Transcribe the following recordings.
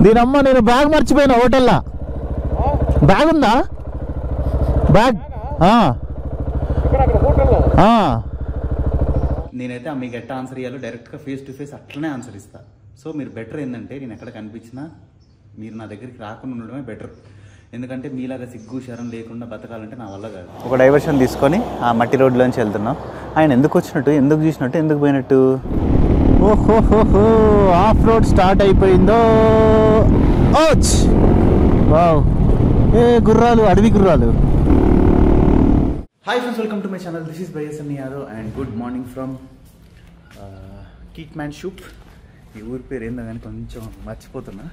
దీనమ్మ నేను బ్యాగ్ మర్చిపోయినా హోటల్లా. బ్యాగ్ ఉందా? బ్యాగ్ నేనైతే మీకు ఎట్లా ఆన్సర్ ఇవ్వాలో డైరెక్ట్గా ఫేస్ టు ఫేస్ అట్లనే ఆన్సర్ ఇస్తా. సో మీరు బెటర్ ఏంటంటే నేను ఎక్కడ కనిపించినా మీరు నా దగ్గరికి రాకుండా ఉండడమే బెటర్. ఎందుకంటే మీలాగా సిగ్గు శరం లేకుండా బతకాలంటే నా వల్ల కాదు. ఒక డైవర్షన్ తీసుకొని ఆ మట్టి రోడ్లోంచి వెళ్తున్నాం. ఆయన ఎందుకు వచ్చినట్టు, ఎందుకు చూసినట్టు, ఎందుకు పోయినట్టు? ఓహోహోహో, ఆఫ్ రోడ్ స్టార్ట్ అయిపోయిందో. వావ్, ఏ గుర్రాలు, అడవి గుర్రాలు. Hi friends, welcome to my channel. This is బైఎస్ఎన్ Yadav and good morning from Keetmanshoop. ఈ ఊరి పేరు ఏందో కానీ కొంచెం మర్చిపోతున్నా.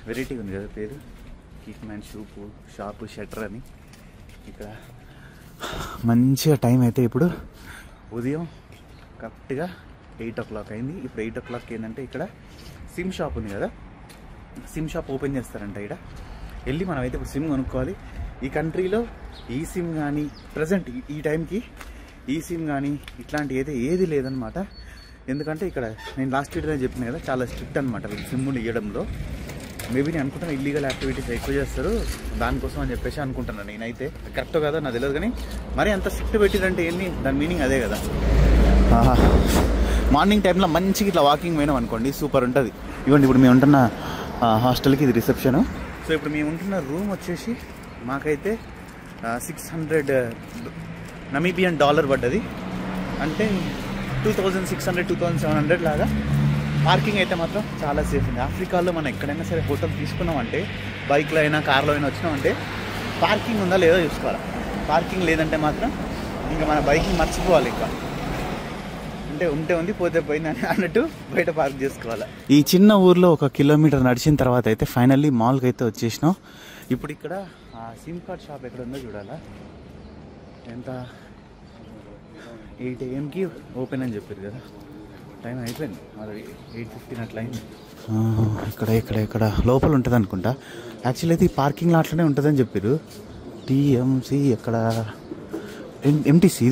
వెరైటీగా ఉంది కదా పేరు. కీట్ మ్యాన్ షాపు షట్టర్ అని. ఇక్కడ మంచిగా టైం అయితే ఇప్పుడు ఉదయం కరెక్ట్గా 8 o'clock అయింది. ఇప్పుడు 8 o'clock ఏంటంటే ఇక్కడ సిమ్ షాప్ ఉంది కదా, సిమ్ షాప్ ఓపెన్ చేస్తారంట. ఇక్కడ వెళ్ళి మనం అయితే ఇప్పుడు సిమ్ కొనుక్కోవాలి. ఈ కంట్రీలో ఈ సిమ్ కానీ ప్రజెంట్ ఈ టైంకి ఈ సిమ్ కానీ ఇట్లాంటి అయితే ఏది లేదనమాట. ఎందుకంటే ఇక్కడ నేను లాస్ట్ వీడియోనే చెప్పిన కదా, చాలా స్ట్రిక్ట్ అనమాట సిమ్ములు ఇవ్వడంలో. మేబీ నేను అనుకుంటాను ఇల్లీగల్ యాక్టివిటీస్ ఎక్కువ చేస్తారు దానికోసం అని చెప్పేసి అనుకుంటున్నాను. నేనైతే కరెక్టో కదా నాకు తెలియదు, కానీ మరి అంత స్ట్రిక్ట్ పెట్టిరంటే ఏంటి దాని మీనింగ్ అదే కదా. మార్నింగ్ టైంలో మంచిగా ఇట్లా వాకింగ్ పోయినాం అనుకోండి, సూపర్ ఉంటుంది. ఇవ్వండి, ఇప్పుడు మేము ఉంటున్న హాస్టల్కి ఇది రిసెప్షను. సో ఇప్పుడు మేము ఉంటున్న రూమ్ వచ్చేసి మాకైతే $600 నమీబియన్ పడ్డది. అంటే 2600 2700 లాగా. పార్కింగ్ అయితే మాత్రం చాలా సేఫ్ ఉంది. ఆఫ్రికాలో మనం ఎక్కడైనా సరే హోటల్ తీసుకున్నామంటే, బైక్లో అయినా కార్లో అయినా వచ్చినామంటే పార్కింగ్ ఉందా లేదో చూసుకోవాలి. పార్కింగ్ లేదంటే మాత్రం ఇంకా మన బైక్ని మర్చిపోవాలి. ఇంకా అంటే ఉంటే ఉంది, పోతే పోయింది అన్నట్టు బయట పార్క్ చేసుకోవాలి. ఈ చిన్న ఊర్లో 1 కిలోమీటర్ నడిచిన తర్వాత అయితే ఫైనల్లీ మాల్కి అయితే వచ్చేసినాం. ఇప్పుడు ఇక్కడ సిమ్ కార్డ్ షాప్ ఎక్కడ ఉందో చూడాలా. ఎంత 8 AM ఓపెన్ అని చెప్పారు కదా, టైం అయిపోయింది మరి 8:15 అట్లా అయింది. ఇక్కడ లోపల ఉంటుంది అనుకుంటా. యాక్చువల్లీ అయితే ఈ పార్కింగ్ లాట్లోనే ఉంటుందని చెప్పారు. టీఎంసీ ఎక్కడ, ఎంటీసీ,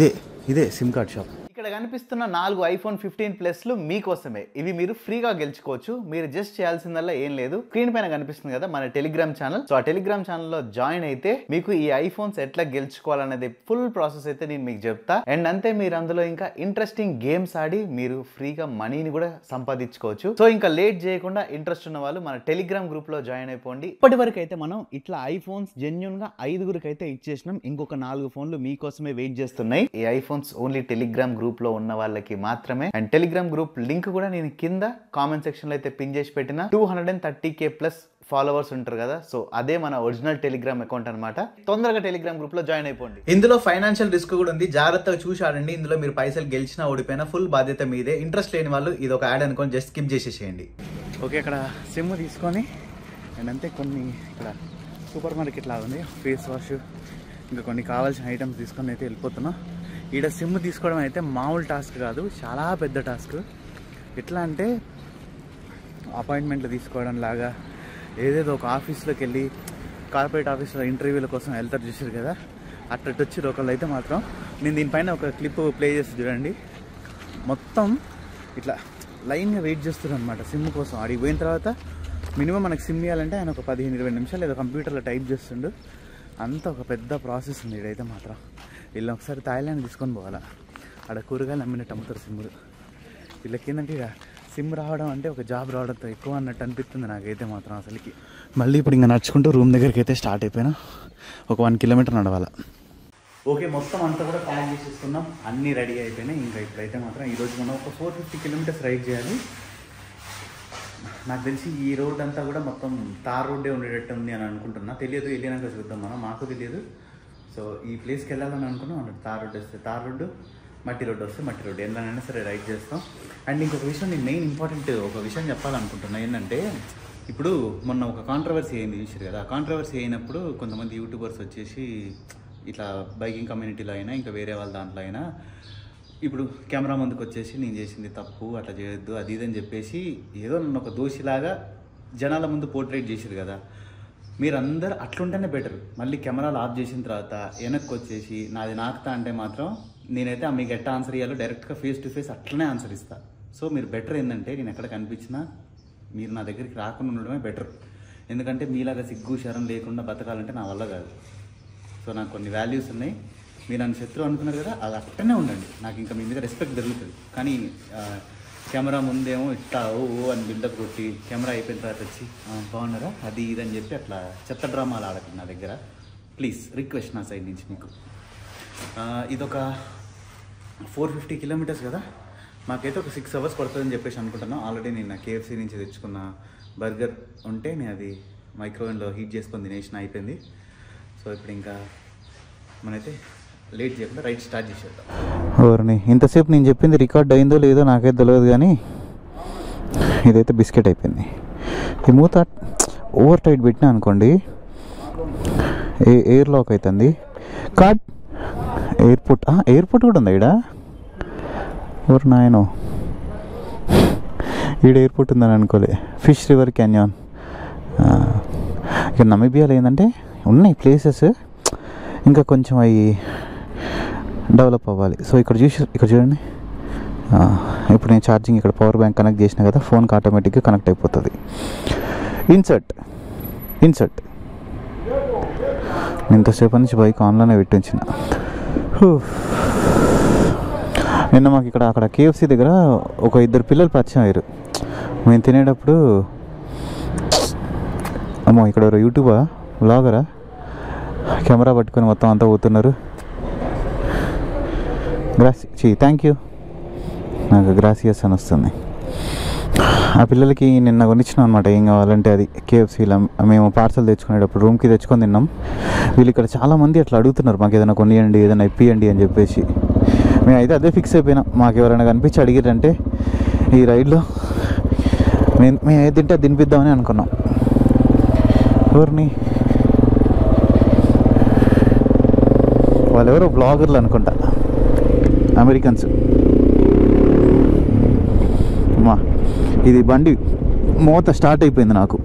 ఇదే సిమ్ కార్డ్ షాప్. ఇక్కడ కనిపిస్తున్న 4 iPhone 15 Plusలు మీకోసమే. ఇవి మీరు ఫ్రీగా గెలుచుకోవచ్చు. మీరు జస్ట్ చేయాల్సిందల్లా ఏం లేదు, స్క్రీన్ పైన కనిపిస్తుంది కదా మన టెలిగ్రామ్ ఛానల్. సో ఆ టెలిగ్రామ్ ఛానల్లో జాయిన్ అయితే మీకు ఈ ఐఫోన్స్ ఎట్లా గెలుచుకోవాలనేది ఫుల్ ప్రాసెస్ అయితే నేను మీకు చెప్తా. అండ్ అంతే, మీరు అందులో ఇంకా ఇంట్రెస్టింగ్ గేమ్స్ ఆడి మీరు ఫ్రీగా మనీని కూడా సంపాదించుకోవచ్చు. సో ఇంకా లేట్ చేయకుండా ఇంట్రెస్ట్ ఉన్న వాళ్ళు మన టెలిగ్రామ్ గ్రూప్ లో జాయిన్ అయిపోండి. ఇప్పటి వరకు అయితే మనం ఇట్లా ఐఫోన్స్ జెన్యూన్ గా 5గురికి అయితే ఇచ్చేసినాం. ఇంకొక 4 ఫోన్లు మీకోసమే వెయిట్ చేస్తున్నాయి. ఈ ఐఫోన్స్ ఓన్లీ టెలిగ్రామ్ గ్రూప్ లో ఉన్న వాళ్ళకి మాత్రమే. అండ్ టెలిగ్రామ్ గ్రూప్ లింక్ కూడా నేను కింద కామెంట్ సెక్షన్ లో అయితే పిన్ చేసి పెట్టిన. 230K ప్లస్ ఫాలోవర్స్ ఉంటారు కదా, సో అదే మన ఒరిజినల్ టెలిగ్రామ్ అకౌంట్ అనమాట. తొందరగా టెలిగ్రామ్ గ్రూప్ లో జాయిన్ అయిపోండి. ఇందులో ఫైనాన్షియల్ రిస్క్ కూడా ఉంది, జాగ్రత్తగా చూసి ఆడండి. ఇందులో మీరు పైసలు గెలిచినా ఓడిపోయినా ఫుల్ బాధ్యత మీదే. ఇంట్రెస్ట్ లేని వాళ్ళు ఇది ఒక యాడ్ అనుకొని జస్ట్ స్కిప్ చేసేసేయండి. ఓకే, ఇక్కడ సిమ్ తీసుకొని అండ్ అంతే కొన్ని ఇక్కడ సూపర్ మార్కెట్ లాగా ఉంది, ఫేస్ వాష్ ఇంకా కొన్ని కావాల్సిన ఐటమ్స్ తీసుకొని అయితే వెళ్ళిపోతున్నా. ఈడ సిమ్ తీసుకోవడం అయితే మామూలు టాస్క్ కాదు, చాలా పెద్ద టాస్క్. ఎట్లా అంటే అపాయింట్మెంట్లు తీసుకోవడం లాగా, ఏదేదో ఒక ఆఫీస్లోకి వెళ్ళి కార్పొరేట్ ఆఫీస్లో ఇంటర్వ్యూల కోసం వెళ్తారు చూసారు కదా, అట్లా వచ్చి ఒకళ్ళు అయితే మాత్రం నేను దీనిపైన ఒక క్లిప్ ప్లే చేసి చూడండి. మొత్తం ఇట్లా లైన్గా వెయిట్ చేస్తారు అనమాట సిమ్ కోసం. అడిగి పోయిన తర్వాత మినిమం మనకు సిమ్ ఇవ్వాలంటే ఆయన ఒక 15-20 నిమిషాలు ఏదో కంప్యూటర్లో టైప్ చేస్తుండు. అంత ఒక పెద్ద ప్రాసెస్ ఉంది ఇదైతే మాత్రం. వీళ్ళని ఒకసారి థాయిలాండ్ తీసుకొని పోవాలా, అక్కడ కూరగాయలు అమ్మినట్టు అమ్ముతారు సిమ్లు. వీళ్ళకి ఏంటంటే ఇక సిమ్ రావడం అంటే ఒక జాబ్ రావడంతో ఎక్కువ అన్నట్టు అనిపిస్తుంది నాకైతే మాత్రం అసలుకి. మళ్ళీ ఇప్పుడు ఇంకా నడుచుకుంటూ రూమ్ దగ్గరికి అయితే స్టార్ట్ అయిపోయినా. ఒక 1 కిలోమీటర్ నడవాలా. ఓకే, మొత్తం అంతా కూడా ప్యాక్ చేసేసుకున్నాం, అన్నీ రెడీ అయిపోయినాయి. ఇంకా ఇప్పుడైతే మాత్రం ఈరోజు మనం ఒక 450 kilometers రైడ్ చేయాలి. నాకు తెలిసి ఈ రోడ్ అంతా కూడా మొత్తం తార్ రోడ్డే ఉండేటట్టు ఉంది అని అనుకుంటున్నా. తెలియదు, వెళ్ళినాక చూద్దాం మనం, మాకు తెలియదు. సో ఈ ప్లేస్కి వెళ్ళాలని అనుకున్నాం అన్నట్టు. తార్ రోడ్ వస్తే తార్ రోడ్డు, మట్టి రోడ్డు వస్తే మట్టి రోడ్డు, ఎంతైనా సరే రైడ్ చేస్తాం. అండ్ ఇంకొక విషయం, నేను మెయిన్ ఇంపార్టెంట్ ఒక విషయం చెప్పాలనుకుంటున్నా. ఏంటంటే ఇప్పుడు మొన్న ఒక కాంట్రవర్సీ అయింది చూసారు కదా. ఆ కాంట్రవర్సీ అయినప్పుడు కొంతమంది యూట్యూబర్స్ వచ్చేసి ఇట్లా బైకింగ్ కమ్యూనిటీలో అయినా ఇంకా వేరే వాళ్ళ దాంట్లో అయినా ఇప్పుడు కెమెరా ముందుకు వచ్చేసి నేను చేసింది తప్పు, అట్లా చేయొద్దు, అది ఇదని చెప్పేసి ఏదో నన్ను ఒక దోషిలాగా జనాల ముందు పోర్ట్రేట్ చేశారు కదా. మీరందరూ అట్లుంటేనే బెటర్. మళ్ళీ కెమెరాలు ఆఫ్ చేసిన తర్వాత వెనక్కి వచ్చేసి నాది నాకుతా అంటే మాత్రం నేనైతే మీకు ఎట్లా ఆన్సర్ ఇవ్వాలో డైరెక్ట్గా ఫేస్ టు ఫేస్ అట్లనే ఆన్సర్ ఇస్తా. సో మీరు బెటర్ ఏంటంటే నేను ఎక్కడ కనిపించినా మీరు నా దగ్గరికి రాకుండా ఉండడమే బెటర్. ఎందుకంటే మీలాగా సిగ్గు శరం లేకుండా బతకాలంటే నా వల్ల కాదు. సో నాకు కొన్ని వాల్యూస్ ఉన్నాయి. మీరు నన్ను శత్రువు అనుకున్నారు కదా, అది అట్టనే ఉండండి. నాకు ఇంకా మీ మీద రెస్పెక్ట్ దొరుకుతుంది. కానీ కెమెరా ముందేమో ఇట్లా ఓ అని బిల్డప్ కొట్టి కెమెరా అయిపోయిన తర్వాత వచ్చి బాగున్నారా అది ఇది అని చెప్పి అట్లా చెత్త డ్రామాలు ఆడకండి నా దగ్గర. ప్లీజ్ రిక్వెస్ట్ నా సైడ్ నుంచి మీకు. ఇదొక 450 కిలోమీటర్స్ కదా, మాకైతే ఒక 6 అవర్స్ పడుతుందని చెప్పేసి అనుకుంటున్నాను. ఆల్రెడీ నేను KFC నుంచి తెచ్చుకున్న బర్గర్ ఉంటే నేను అది మైక్రోవేవ్లో హీట్ చేసుకొని తినేసిన అయిపోయింది. సో ఇప్పుడు ఇంకా మనైతే లేట్ చేయకుండా రైట్ స్టార్ట్ చేసేద్దాం. ఎవరిని ఇంతసేపు నేను చెప్పింది రికార్డ్ అయిందో లేదో నాకైతే తెలియదు, కానీ ఇదైతే బిస్కెట్ అయిపోయింది. ఈ మూత ఓవర్ టైట్ పెట్టినా అనుకోండి ఎయిర్ లాక్ అవుతుంది. కార్డ్ ఎయిర్పోర్ట్ కూడా ఉంది ఈడ. ఎవరు నాయనో, ఈడ ఎయిర్పోర్ట్ ఉందని అనుకోలే. Fish River Canyon. ఇక్కడ నమీబియాలో ఏంటంటే ఉన్నాయి ప్లేసెస్, ఇంకా కొంచెం అవి డెవలప్ అవ్వాలి. సో ఇక్కడ చూడండి, ఇప్పుడు నేను ఛార్జింగ్ ఇక్కడ పవర్ బ్యాంక్ కనెక్ట్ చేసిన కదా, ఫోన్కి ఆటోమేటిక్గా కనెక్ట్ అయిపోతుంది. ఇన్సర్ట్ ఇంతసేపు నుంచి బైక్ ఆన్లోనే పెట్టించిన. నిన్న మాకు అక్కడ KFC దగ్గర ఒక 2 పిల్లలు పరిచయం అయ్యారు. మేము తినేటప్పుడు అమ్మో ఇక్కడ ఎవరో యూట్యూబా వ్లాగరా కెమెరా పట్టుకొని మొత్తం అంతా పోతున్నారు. థ్యాంక్ యూ, నాకు గ్రాసియస్ అని వస్తుంది. ఆ పిల్లలకి నిన్న కొనిచ్చినాం అనమాట, ఏం కావాలంటే అది KFCలో మేము పార్సల్ తెచ్చుకునేటప్పుడు రూమ్కి తెచ్చుకొని తిన్నాం. వీళ్ళు ఇక్కడ చాలామంది అట్లా అడుగుతున్నారు, మాకు ఏదైనా కొనియండి ఏదైనా ఇప్పియండి అని చెప్పేసి. మేమైతే అదే ఫిక్స్ అయిపోయినాం. మాకు ఎవరైనా కనిపించి అడిగారంటే ఈ రైడ్లో మేము ఏది తింటే అది తినిపిద్దామని అనుకున్నాం. ఎవరిని వాళ్ళు ఎవరో బ్లాగర్లు అనుకుంటా, అమెరికన్స్. అమ్మా ఇది బండి మోత స్టార్ట్ అయిపోయింది నాకు.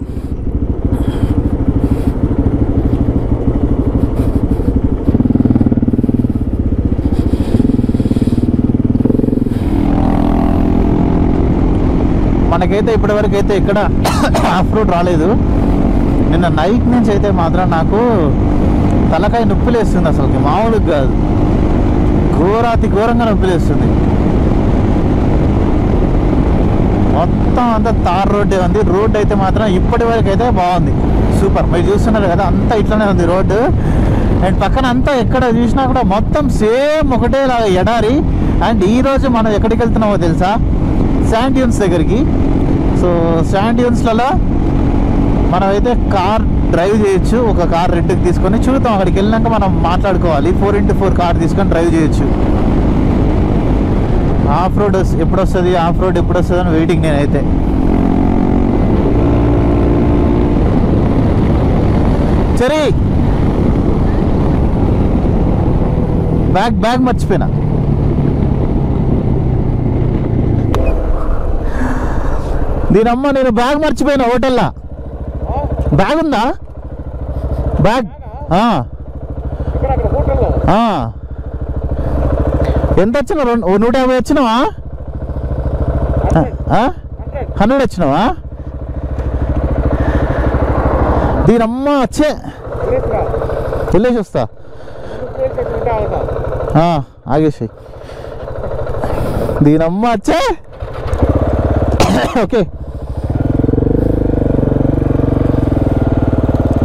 మనకైతే ఇప్పటివరకు అయితే ఇక్కడ ఆఫ్ రోడ్ రాలేదు. నిన్న నైట్ నుంచి అయితే మాత్రం నాకు తలకాయ నొప్పి లేస్తుంది, అసలుకి మామూలుగా కాదు, ఘోరంగా నొప్పి లేస్తుంది. మొత్తం అంతా తార్ రోడ్డే ఉంది. రోడ్ అయితే మాత్రం ఇప్పటి వరకు అయితే బాగుంది, సూపర్. మీరు చూస్తున్నారు కదా అంతా ఇట్లానే ఉంది రోడ్డు. అండ్ పక్కన అంతా ఎక్కడ చూసినా కూడా మొత్తం సేమ్ ఒకటేలాగా ఎడారి. అండ్ ఈరోజు మనం ఎక్కడికి వెళ్తున్నామో తెలుసా? శాండ్ డ్యూన్స్ దగ్గరికి. సో శాండ్ డ్యూన్స్లలో మనమైతే కార్ డ్రైవ్ చేయొచ్చు. ఒక కార్ రెంట్కి తీసుకొని చూద్దాం. అక్కడికి వెళ్ళినాక మనం మాట్లాడుకోవాలి. 4x4 కార్ తీసుకొని డ్రైవ్ చేయొచ్చు. ఆఫ్ రోడ్ ఎప్పుడు వస్తుంది అని వెయిటింగ్ నేనైతే. సరే బ్యాగ్ మర్చిపోయినా. దీనమ్మ నేను బ్యాగ్ మర్చిపోయినా హోటల్లా. బ్యాగ్ ఉందా? బ్యాగ్ ఎంత వచ్చినా? 150 వచ్చినావా? 100 వచ్చినావా? దీనమ్మ వచ్చే వెళ్ళేసి వస్తా. ఆగేసాయి. దీనమ్మ వచ్చే. ఓకే,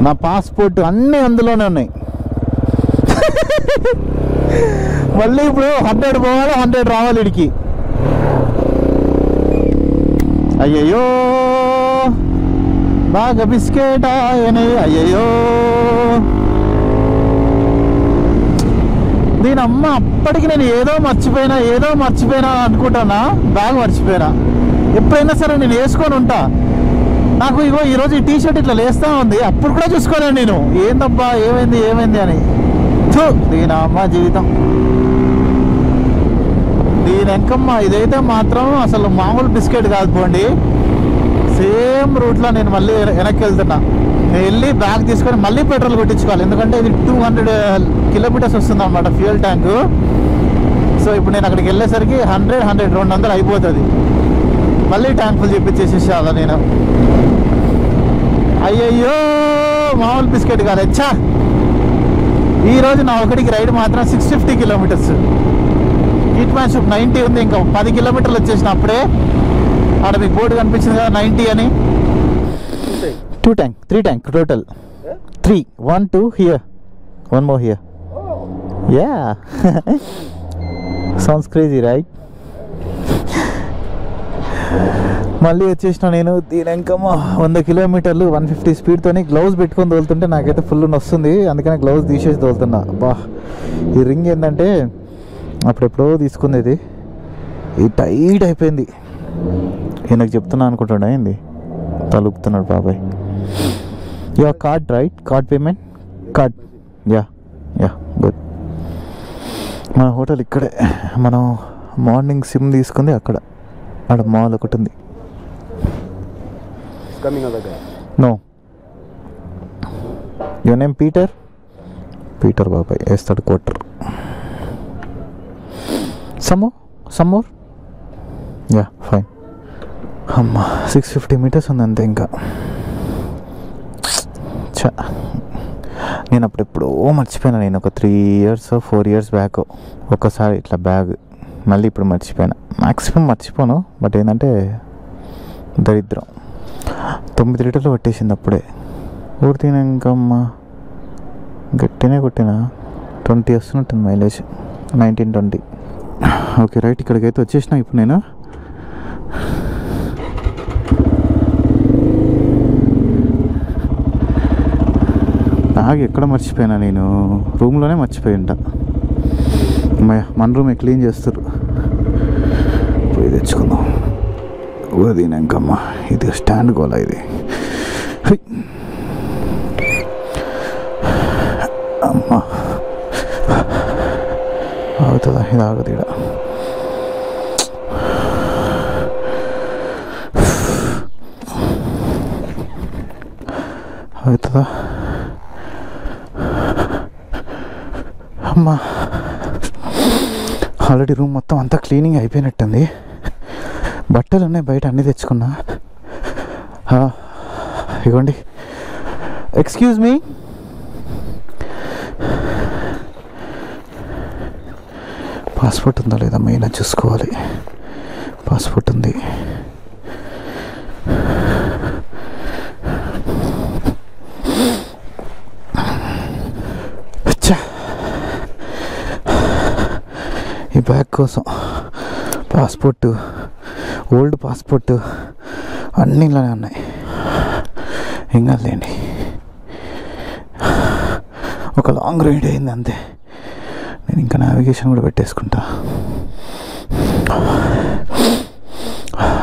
నా పాస్పోర్ట్ అన్నీ అందులోనే ఉన్నాయి. మళ్ళీ ఇప్పుడు 100 పోవాలి, 100 రావాలి ఇడికి. అయ్యయ్యో బాగా బిస్కెట్ ఆయనే. అయ్యయ్యో దీనమ్మ అప్పటికి నేను ఏదో మర్చిపోయినా అనుకుంటానా. బ్యాగ్ మర్చిపోయినా. ఎప్పుడైనా సరే నేను వేసుకొని ఉంటా. నాకు ఇగో ఈరోజు ఈ టీషర్ట్ ఇట్లా లేస్తూ ఉంది. అప్పుడు కూడా చూసుకోలేను నేను, ఏందబ్బా ఏమైంది అని. దీని అమ్మ జీవితం, దీని ఎంకమ్మ. ఇదైతే మాత్రం అసలు మామూలు బిస్కెట్ కాదు పోండి. సేమ్ రూట్లో నేను మళ్ళీ వెనక్కి వెళ్తున్నా. నేను వెళ్ళి బ్యాగ్ తీసుకొని మళ్ళీ పెట్రోల్ కొట్టించుకోవాలి. ఎందుకంటే ఇది 200 కిలోమీటర్స్ వస్తుంది అన్నమాట ఫ్యూయల్ ట్యాంకు. సో ఇప్పుడు నేను అక్కడికి వెళ్ళేసరికి 100 200 అయిపోతుంది. మళ్ళీ ట్యాంక్ ఫుల్ చేపించేసేసి అలా నేను. అయ్యయ్యో మామూలు బిస్కెట్ కాదు. అచ్చా ఈరోజు నా ఒకటికి రైడ్ మాత్రం 650 కిలోమీటర్స్. హిట్ మ్యాన్ షిప్ 90 ఉంది, ఇంకా 10 కిలోమీటర్లు వచ్చేసిన అప్పుడే. ఆడ మీకు బోర్డు కనిపించింది కదా 90 అని. 2 tank 3 tank total. 3 1 2 here, 1 more here. Yeah. Sounds crazy, right? మళ్ళీ వచ్చేసిన నేను. దీని ఇంకమ్మా 100 కిలోమీటర్లు 150 స్పీడ్తోని గ్లౌజ్ పెట్టుకొని తోలుతుంటే నాకైతే ఫుల్ వస్తుంది. అందుకని గ్లౌజ్ తీసేసి తోలుతున్నా. బా ఈ రింగ్ ఏంటంటే అప్పుడెప్పుడో తీసుకుంది, ఇది టైట్ అయిపోయింది. ఈయనకు చెప్తున్నా అనుకుంటున్నా, ఏంది తలుపుతున్నాడు బాబాయ్. Yeah card right, card payment card. Yeah good. మన హోటల్ ఇక్కడే. మనం మార్నింగ్ సిమ్ తీసుకుంది అక్కడ. ఆడ మాల్ ఒకటి ఉంది. No your name Peter? Peter బాబాయ్ వేస్తాడు క్వార్టర్. Some more yeah fine. అమ్మ 650 మీటర్స్ ఉంది అంతే. ఇంకా నేను అప్పుడెప్పుడో మర్చిపోయినా. నేను ఒక 3 years 4 years బ్యాక్ ఒక్కసారి ఇట్లా బ్యాగ్, మళ్ళీ ఇప్పుడు మర్చిపోయినా. మ్యాక్సిమం మర్చిపోను, బట్ ఏంటంటే దరిద్రం. 9 లీటర్లు పట్టేసింది అప్పుడే. ఊరితేనే ఇంకమ్మా గట్టినే కొట్టిన 20 వస్తున్నట్టుంది మైలేజ్, 19-20. ఓకే రైట్, ఇక్కడికైతే వచ్చేసిన ఇప్పుడు నేను. బ్యాగ్ ఎక్కడ మర్చిపోయినా నేను? రూమ్లోనే మర్చిపోయి ఉంటా. మన రూమ్ క్లీన్ చేస్తారు, పోయి తెచ్చుకుందాం. దీనికమ్మా ఇది స్టాండ్ గోలా. ఇది అమ్మా ఆగుతుందా? ఇది ఆగదు ఇక్కడ. అవుతుందా? అమ్మా ఆల్రెడీ రూమ్ మొత్తం అంతా క్లీనింగ్ అయిపోయినట్టుంది. బట్టలు ఉన్నాయి బయట, అన్నీ తెచ్చుకున్నా. ఇగోండి. ఎక్స్క్యూజ్ మీ, పాస్పోర్ట్ ఉందా లేదా మెయిన్ చూసుకోవాలి. పాస్పోర్ట్ ఉంది. ఈ బ్యాగ్ కోసం పాస్పోర్టు, ఓల్డ్ పాస్పోర్టు అన్నీ ఇలానే ఉన్నాయి. ఏం కాదులేండి, ఒక లాంగ్ రైడ్ అయింది అంతే. నేను ఇంకా నావిగేషన్ కూడా పెట్టేసుకుంటా.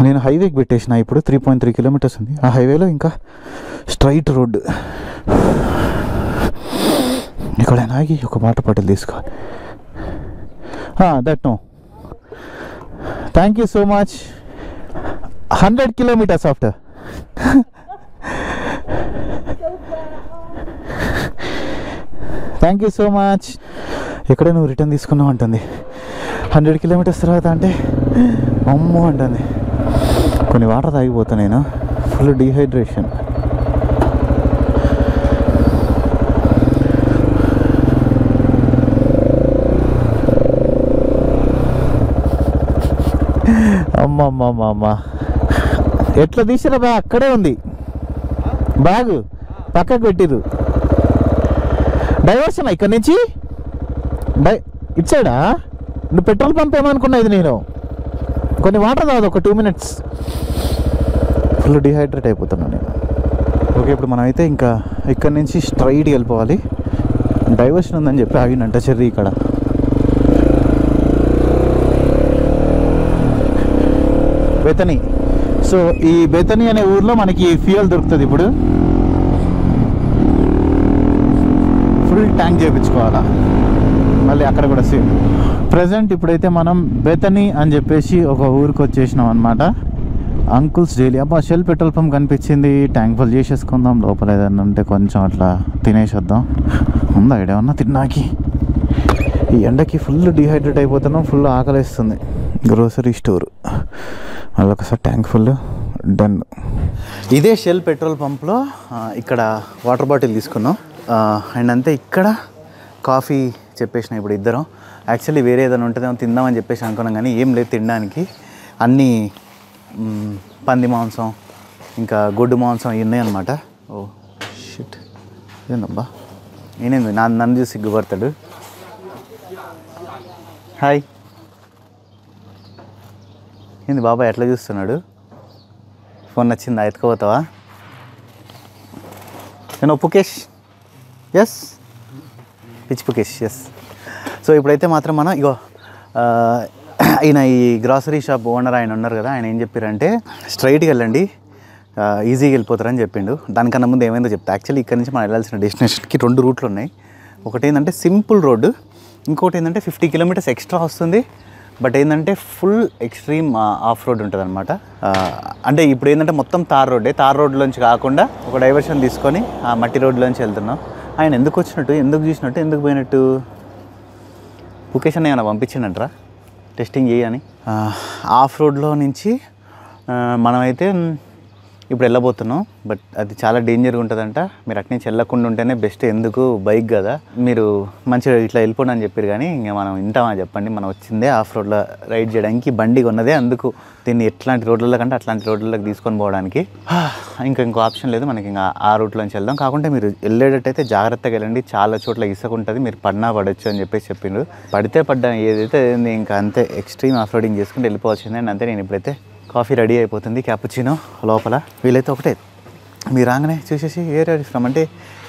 నేను హైవేకి పెట్టేసిన. ఇప్పుడు 3.3 కిలోమీటర్స్ ఉంది. ఆ హైవేలో ఇంకా స్ట్రైట్ రోడ్డు. ఇక్కడ ఆగి ఒక వాటర్ బాటిల్ తీసుకోవాలి. That no, thank you so much. 100 kilometers after. Thank you so much. ఎక్కడ నువ్వు రిటర్న్ తీసుకున్నావు అంటుంది. 100 kilometers తర్వాత అంటే అమ్మో అంటుంది. కొన్ని వాటర్ తాగిపోతా నేను. Full dehydration. అమ్మమ్మమ్మ ఎట్లా తీసిరా బ్యాగ్? అక్కడే ఉంది బ్యాగ్, పక్కకు పెట్టిరు. డైవర్షన్ ఇక్కడ నుంచి ఇచ్చాడా? నువ్వు పెట్రోల్ పంప్ ఏమనుకున్నా? ఇది నేను కొన్ని వాటర్ తాగదు, ఒక 2 minutes. ఫుల్ డిహైడ్రేట్ అయిపోతున్నాను నేను. ఓకే, ఇప్పుడు మనం అయితే ఇంకా ఇక్కడ నుంచి స్ట్రైట్కి వెళ్ళిపోవాలి. డైవర్షన్ ఉందని చెప్పి ఆగిందంట చెర్రీ ఇక్కడ. బెతనీ. సో ఈ బెతనీ అనే ఊర్లో మనకి ఫ్యూయల్ దొరుకుతుంది. ఇప్పుడు ఫుల్ ట్యాంక్ చేయించుకోవాలా, మళ్ళీ అక్కడ కూడా సేమ్. ప్రజెంట్ ఇప్పుడైతే మనం బెతనీ అని చెప్పేసి ఒక ఊరికి వచ్చేసినాం అనమాట. Uncles daily. అబ్బా షెల్ పెట్రోల్ పంప్ కనిపించింది. ట్యాంక్ ఫుల్ చేసేసుకుందాం. లోపల ఏదన్నా ఉంటే కొంచెం అట్లా తినేసేద్దాం. ఉందా ఏమన్నా తిన్నాకి? ఈ ఎండకి ఫుల్ డిహైడ్రేట్ అయిపోతున్నాం, ఫుల్ ఆకలిస్తుంది. గ్రోసరీ స్టోర్ మళ్ళీ ఒకసారి ట్యాంక్ ఫుల్ డన్. ఇదే షెల్ పెట్రోల్ పంప్లో ఇక్కడ వాటర్ బాటిల్ తీసుకున్నాం. అండ్ అంతే ఇక్కడ కాఫీ చెప్పేసిన ఇప్పుడు ఇద్దరం. యాక్చువల్లీ వేరే ఏదైనా ఉంటుందేమో తిందామని చెప్పేసి అనుకున్నాం, కానీ ఏం లేదు తినడానికి. అన్నీ పంది మాంసం ఇంకా గొడ్డు మాంసం ఇవి ఉన్నాయి అనమాట. ఓ షిట్, ఏందబ్బా నేనేంది నన్ను చూసి సిగ్గుపడతాడు. హాయ్, ఏంది బాబాయ్ ఎట్లా చూస్తున్నాడు? ఫోన్ నచ్చిందా? ఎత్తుకోపోతావా? నేను పుకేష్, ఎస్ పిచ్ పుకేష్, ఎస్. సో ఇప్పుడైతే మాత్రం మనం ఇగో ఆయన ఈ గ్రాసరీ షాప్ ఓనర్ ఆయన ఉన్నారు కదా, ఆయన ఏం చెప్పారంటే స్ట్రైట్గా వెళ్ళండి ఈజీగా వెళ్ళిపోతారని చెప్పిండు. దానికన్నా ముందు ఏమైందో చెప్తా. యాక్చువల్లీ ఇక్కడ నుంచి మనం వెళ్ళాల్సిన డెస్టినేషన్కి 2 రూట్లు ఉన్నాయి. ఒకటి ఏంటంటే సింపుల్ రోడ్డు, ఇంకోటి ఏంటంటే 50 కిలోమీటర్స్ ఎక్స్ట్రా వస్తుంది. బట్ ఏంటంటే ఫుల్ ఎక్స్ట్రీమ్ ఆఫ్ రోడ్ ఉంటుంది అనమాట. అంటే ఇప్పుడు ఏంటంటే మొత్తం తార్ రోడ్డే, తార్ రోడ్లోంచి కాకుండా ఒక డైవర్షన్ తీసుకొని ఆ మట్టి రోడ్లోంచి వెళ్తున్నాం. ఆయన ఎందుకు వచ్చినట్టు, ఎందుకు చూసినట్టు, ఎందుకు పోయినట్టు? లొకేషన్ ఏమైనా పంపించిందంటరా టెస్టింగ్ చేయని. ఆఫ్ రోడ్లో నుంచి మనమైతే ఇప్పుడు వెళ్ళబోతున్నాం. బట్ అది చాలా డేంజర్గా ఉంటుందంట. మీరు అటు నుంచి వెళ్ళకుండా ఉంటేనే బెస్ట్. ఎందుకు, బైక్ కదా, మీరు మంచిగా ఇట్లా వెళ్ళిపోండి అని చెప్పారు. కానీ ఇంకా మనం వింటామని చెప్పండి. మనం వచ్చిందే ఆఫ్ రోడ్లో రైడ్ చేయడానికి, బండి కొన్నదే అందుకు. దీన్ని ఎట్లాంటి రోడ్లలో కంటే అట్లాంటి రోడ్లలోకి తీసుకొని పోవడానికి. ఇంకో ఆప్షన్ లేదు మనకి. ఇంకా ఆ రూట్లోంచి వెళ్దాం. కాకుంటే మీరు వెళ్ళేటట్టయితే జాగ్రత్తగా వెళ్ళండి. చాలా చోట్ల ఇసుక ఉంటుంది, మీరు పడినా పడవచ్చు అని చెప్పేసి చెప్పిండ్రు. పడితే పడ్డా ఏదైతే ఇంకా అంతే ఎక్స్ట్రీమ్ ఆఫ్ రోడింగ్ చేసుకుంటే వెళ్ళిపోవాల్సిందే. అండ్ అంతే. నేను ఇప్పుడైతే కాఫీ రెడీ అయిపోతుంది, క్యాపుచినో లోపల. వీలైతే ఒకటే, మీరు రాగానే చూసేసి ఏరియా ఫ్రమ్ అంటే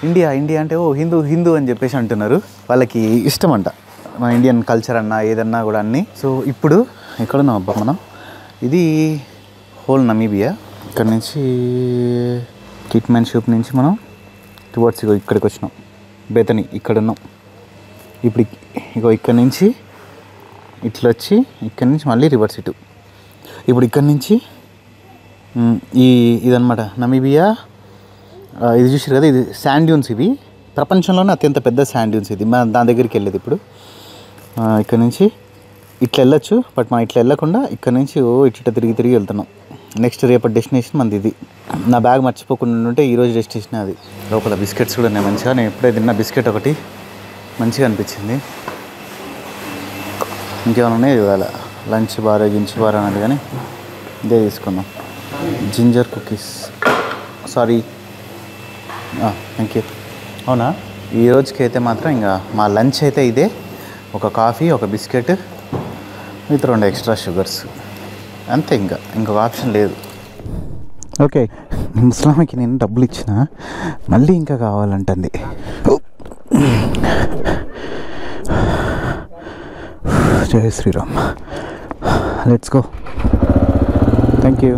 ఇండియా అంటే ఓ హిందూ అని చెప్పేసి అంటున్నారు. వాళ్ళకి ఇష్టం అంట మన ఇండియన్ కల్చర్ అన్నా ఏదన్నా కూడా అన్నీ. సో ఇప్పుడు ఎక్కడున్నాం అబ్బా మనం? ఇది హోల్ నమీబియా. ఇక్కడ నుంచి కిట్మ్యాన్ షూప్ నుంచి మనం టువర్డ్స్ ఇక్కడికి వచ్చినాం. బెతని ఇక్కడ ఉన్నాం. ఇప్పుడు ఇక్కడ నుంచి ఇట్లా వచ్చి ఇక్కడ నుంచి మళ్ళీ రివర్స్ ఇటు. ఇప్పుడు ఇక్కడ నుంచి ఇదనమాట నమీబియా. ఇది చూసారు కదా, ఇది శాండ్ డ్యూన్స్. ఇవి ప్రపంచంలోనే అత్యంత పెద్ద శాండ్ డ్యూన్స్. ఇది మనం దాని దగ్గరికి వెళ్ళేది. ఇప్పుడు ఇక్కడ నుంచి ఇట్లా వెళ్ళొచ్చు, బట్ మనం ఇట్లా వెళ్ళకుండా ఇక్కడ నుంచి ఇట్లా తిరిగి వెళ్తున్నాం. నెక్స్ట్ రేపటి డెస్టినేషన్ మనది ఇది. నా బ్యాగ్ మర్చిపోకుండా ఉంటే ఈరోజు డెస్టినేషన్ అది. లోపల బిస్కెట్స్ కూడా ఉన్నాయి మంచిగా. నేను ఎప్పుడే తిన్న బిస్కెట్ ఒకటి మంచిగా అనిపించింది. ఇంకేమైనా ఉన్నాయి ఇవాళ లంచ్ బార్ గించు బార్ అన్నది, కానీ ఇదే తీసుకున్నాం. Ginger cookies, sorry, thank you. అవునా, ఈ రోజుకి అయితే మాత్రం ఇంకా మా లంచ్ అయితే ఇదే. ఒక కాఫీ, ఒక బిస్కెట్ విత్ 2 ఎక్స్ట్రా షుగర్స్, అంతే. ఇంకొక ఆప్షన్ లేదు. ఓకే, ముస్లాంకి నేను డబ్బులు ఇచ్చిన, మళ్ళీ ఇంకా కావాలంటుంది. జై Shriram. Let's go. Thank you.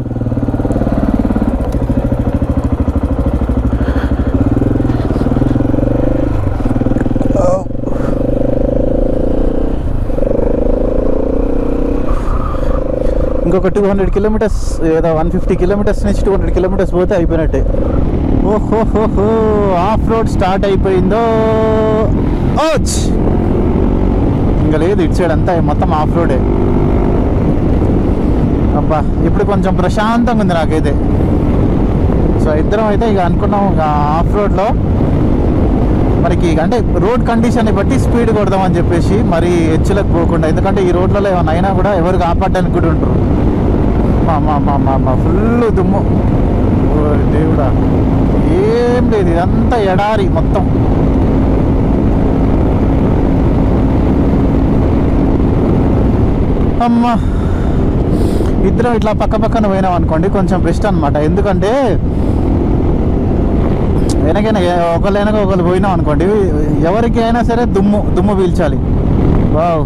ఇంకొక 200 కిలోమీటర్స్, ఏదో 150 కిలోమీటర్స్ నుంచి 200 కిలోమీటర్స్ పోతే అయిపోయినట్టే. ఓహోహోహో, ఆఫ్ రోడ్ స్టార్ట్ అయిపోయిందో. ఇంకా లేదు, ఇటు సైడ్ అంతా మొత్తం ఆఫ్ రోడే. అబ్బా, ఇప్పుడు కొంచెం ప్రశాంతంగా ఉంది నాకైతే. సో ఇద్దరం అయితే ఇక అనుకున్నాం ఆఫ్ రోడ్లో మనకి అంటే రోడ్ కండిషన్ని బట్టి స్పీడ్ కొడదామని చెప్పేసి, మరి హెచ్చులకు పోకుండా. ఎందుకంటే ఈ రోడ్లలో ఏమైనా అయినా కూడా ఎవరు కాపాడడానికి కూడా ఉంటారు. మా ఫుల్ దుమ్ము, దేవుడా, ఏం లేదు, ఇదంతా ఎడారి మొత్తం. అమ్మా, ఇద్దరం ఇట్లా పక్కన పోయినాం అనుకోండి, కొంచెం బెస్ట్ అనమాట. ఎందుకంటే వెనకైనా ఒకళ్ళు పోయినాం అనుకోండి, ఎవరికి అయినా సరే దుమ్ము పీల్చాలి. వావ్,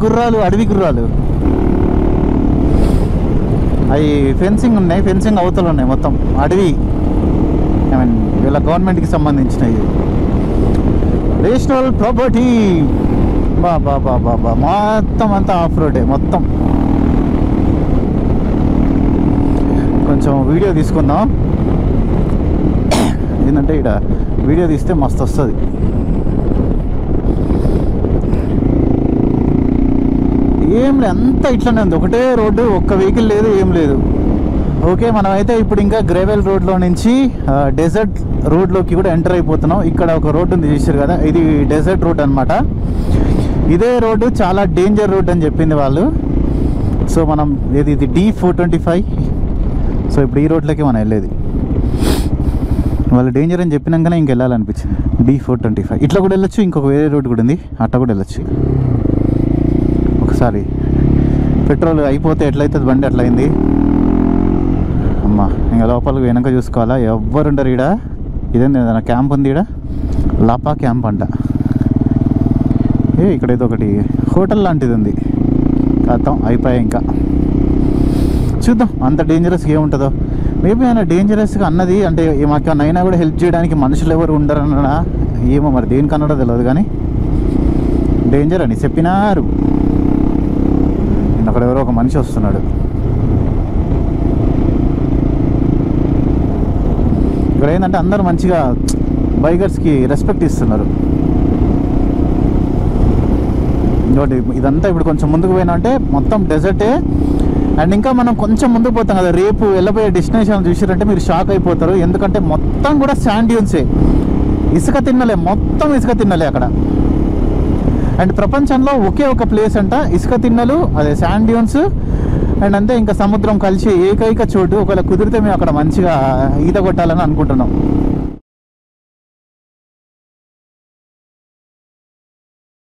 గుర్రాలు, అడవి గుర్రాలు. అవి ఫెన్సింగ్ ఉన్నాయి, ఫెన్సింగ్ అవతలు ఉన్నాయి, మొత్తం అడవి. ఐ మీన్ వీళ్ళ గవర్నమెంట్కి సంబంధించినవి. National property. బాబా మొత్తం అంతా ఆఫ్ రోడే మొత్తం. కొంచెం వీడియో తీసుకుందాం, ఏంటంటే ఇక్కడ వీడియో తీస్తే మస్తు వస్తుంది. ఏం లేదు, అంతా ఇట్లానే ఉంది, ఒకటే రోడ్డు, ఒక్క వెహికల్ లేదు, ఏం లేదు. ఓకే, మనమైతే ఇప్పుడు ఇంకా గ్రేవెల్ రోడ్లో నుంచి డెజర్ట్ రోడ్లోకి కూడా ఎంటర్ అయిపోతున్నాం. ఇక్కడ ఒక రోడ్డు ఉంది చూసారు కదా, ఇది డెజర్ట్ రోడ్ అనమాట. ఇదే రోడ్డు చాలా డేంజర్ రోడ్ అని చెప్పింది వాళ్ళు. సో మనం ఇది D425. సో ఇప్పుడు ఈ రోడ్లోకి మనం వెళ్ళేది. వాళ్ళు డేంజర్ అని చెప్పినాకనే ఇంక వెళ్ళాలనిపించింది. D425 ఇట్లా కూడా వెళ్ళొచ్చు, ఇంకొక వేరే రోడ్ కూడా ఉంది, అట్లా కూడా వెళ్ళొచ్చు. ఒకసారి పెట్రోల్ అయిపోతే ఎట్లయితుంది బండి, అట్లా అయింది. అమ్మా ఇంకా లోపలికి వెనక చూసుకోవాలా, ఎవ్వరు ఉండరు ఈడ. ఇదేంటి ఏదైనా క్యాంప్ ఉంది ఈడ, లాపా క్యాంప్ అంట. ఇక్కడ ఏదో ఒకటి హోటల్ లాంటిది ఉంది. కాతం అయిపోయాయి, ఇంకా చూద్దాం అంత డేంజరస్గా ఏముంటుందో. మేబీ ఆయన డేంజరస్గా అన్నది అంటే మాకు నైనా కూడా హెల్ప్ చేయడానికి మనుషులు ఎవరు ఉండరన్నా ఏమో, మరి దేనికన్నాడో తెలియదు, కానీ డేంజర్ అని చెప్పినారు. అక్కడ ఎవరో ఒక మనిషి వస్తున్నాడు. ఇక్కడ ఏంటంటే అందరూ మంచిగా బైకర్స్కి రెస్పెక్ట్ ఇస్తున్నారు. ఇంకోటి ఇదంతా ఇప్పుడు కొంచెం ముందుకు పోయినా అంటే మొత్తం డెజర్టే. అండ్ ఇంకా మనం కొంచెం ముందుకు పోతాం కదా, రేపు వెళ్ళబోయే డెస్టినేషన్ చూసారంటే మీరు షాక్ అయిపోతారు. ఎందుకంటే మొత్తం కూడా శాండ్ డ్యూన్సే, ఇసుక తిన్నలే, మొత్తం ఇసుక తిన్నలే అక్కడ. అండ్ ప్రపంచంలో ఒకే ఒక ప్లేస్ అంట ఇసుక తిన్నలు, అదే శాండ్ డ్యూన్స్ అండ్ అంతే, ఇంకా సముద్రం కలిసి ఏకైక చోటు. ఒకవేళ కుదిరితే మేము అక్కడ మంచిగా ఈత కొట్టాలని అనుకుంటున్నాం.